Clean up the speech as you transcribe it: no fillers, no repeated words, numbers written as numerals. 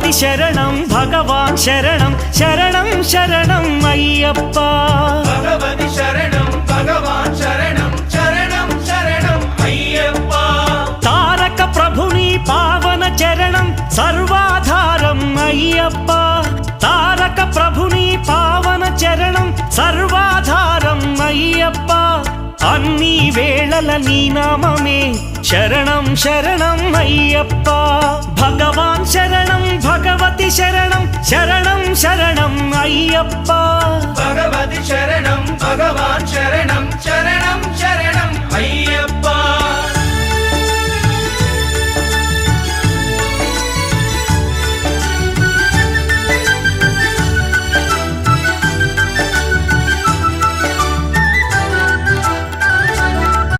భగవతి శరణం భగవాన్ శరణం శరణం శరణం అయ్యప్ప భగవతి శరణం భగవాన్ శరణం శరణం శరణం అయ్యప్ప తారక ప్రభుని పావన చరణం సర్వాధారం అయ్యప్ప తారక ప్రభుని పావన చరణం సర్వాధారం అయ్యప్ప అన్ని వేళల నీ నామమే శరణం శరణం అయ్యప్ప భగవాన్ శరణం భగవతి శరణం శరణం శరణం అయ్యప్ప భగవతి శరణం భగవాన్ శరణం శరణం